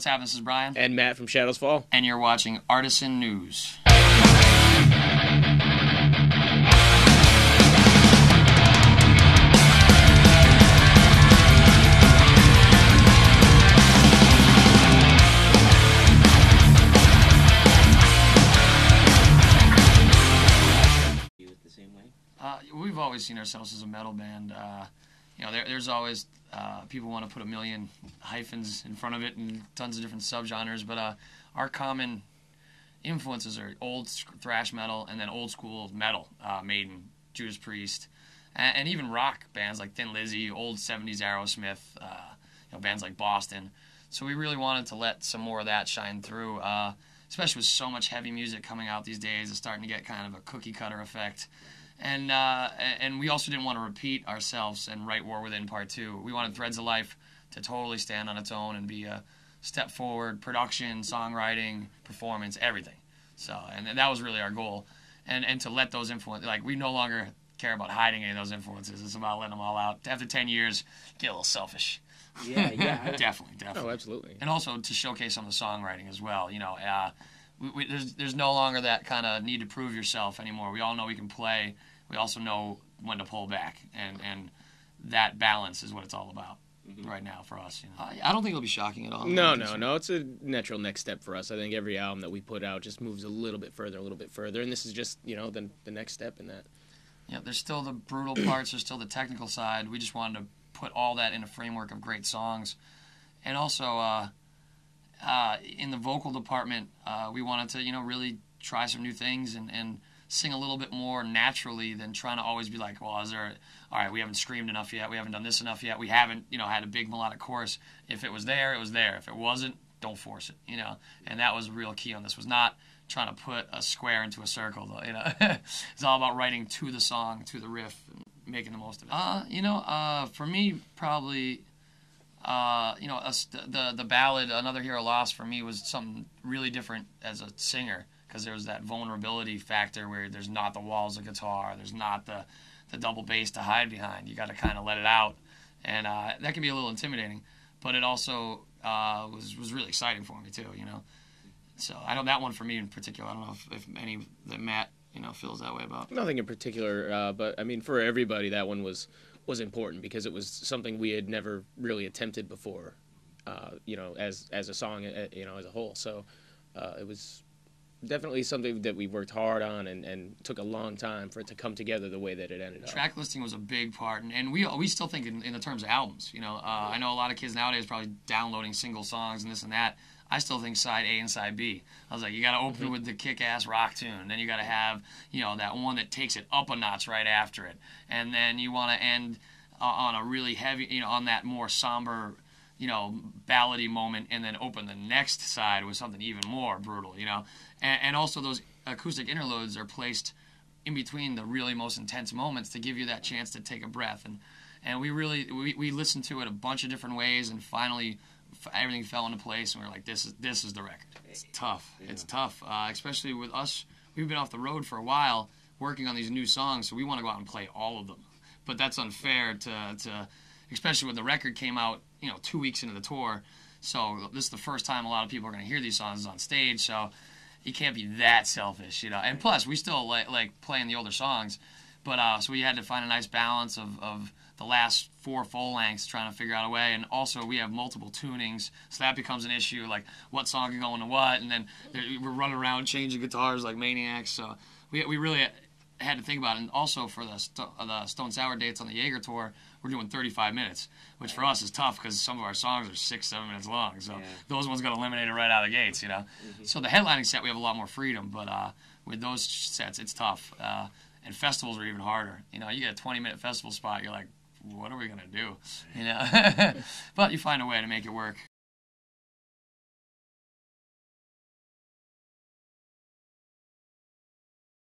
What's happening? This is Brian. And Matt from Shadows Fall. And you're watching Artisan News. We've always seen ourselves as a metal band. You know, there's always people want to put a million hyphens in front of it and tons of different subgenres, but our common influences are old thrash metal and then old school metal, Maiden, Judas Priest, and even rock bands like Thin Lizzy, old 70s Aerosmith, you know, bands like Boston. So we really wanted to let some more of that shine through, especially with so much heavy music coming out these days. It's starting to get kind of a cookie cutter effect. And we also didn't want to repeat ourselves and write War Within Part 2. We wanted Threads of Life to totally stand on its own and be a step forward, production, songwriting, performance, everything. So, and that was really our goal. And to let those influences, like, we no longer care about hiding any of those influences. It's about letting them all out. After 10 years, get a little selfish. Yeah. Definitely. Oh, absolutely. And also to showcase some of the songwriting as well. You know, there's no longer that kind of need to prove yourself anymore. We all know we can play. We also know when to pull back, and that balance is what it's all about right now for us. You know? I don't think it'll be shocking at all. No. It's a natural next step for us. I think every album that we put out just moves a little bit further, and this is just, you know, the next step in that. Yeah, there's still the brutal parts. There's still the technical side. We just wanted to put all that in a framework of great songs, and also in the vocal department, we wanted to, you know, really try some new things and sing a little bit more naturally than trying to always be like, well, all right, we haven't screamed enough yet, we haven't done this enough yet, we haven't, you know, had a big melodic chorus. If it was there, it was there. If it wasn't, don't force it, you know. And that was a real key on this, was not trying to put a square into a circle, though, you know. It's all about writing to the song, to the riff, and making the most of it. You know, for me, probably, you know, the ballad, Another Hero Lost, for me was something really different as a singer, because there was that vulnerability factor where there's not the walls of guitar, there's not the double bass to hide behind. You got to kind of let it out, and that can be a little intimidating, but it also was really exciting for me too, you know. So I know that one for me in particular. I don't know if any that Matt, you know, feels that way about. Nothing in particular, but I mean, for everybody, that one was important because it was something we had never really attempted before, you know, as a song, you know, as a whole. So it was definitely something that we worked hard on and took a long time for it to come together the way that it ended up. Track listing was a big part, and we still think in the terms of albums. You know, I know a lot of kids nowadays probably downloading single songs and this and that. I still think side A and side B. I was like, you got to open with the kick-ass rock tune, then you got to have, you know, that one that takes it up a notch right after it, and then you want to end on a really heavy, you know, on that more somber, you know, ballady moment, and then open the next side with something even more brutal, you know. And also those acoustic interludes are placed in between the really most intense moments to give you that chance to take a breath. And we listened to it a bunch of different ways, and finally everything fell into place, and we were like, this is the record. It's tough. Yeah. It's tough, especially with us. We've been off the road for a while working on these new songs, so we want to go out and play all of them. But that's unfair to especially when the record came out, you know, 2 weeks into the tour. So this is the first time a lot of people are going to hear these songs on stage, so you can't be that selfish, you know. And plus, we still like playing the older songs, but so we had to find a nice balance of the last 4 full lengths, trying to figure out a way. And also, we have multiple tunings, so that becomes an issue, like what song can go into what, and then we're running around changing guitars like maniacs. So we really had to think about it. And also for the Stone Sour dates on the Jaeger tour, we're doing 35 minutes, which for us is tough because some of our songs are 6-7 minutes long. So those ones got eliminated right out of the gates, you know. So the headlining set, we have a lot more freedom, but with those sets, it's tough. And festivals are even harder. You know, you get a 20-minute festival spot, you're like, what are we going to do? You know? But you find a way to make it work.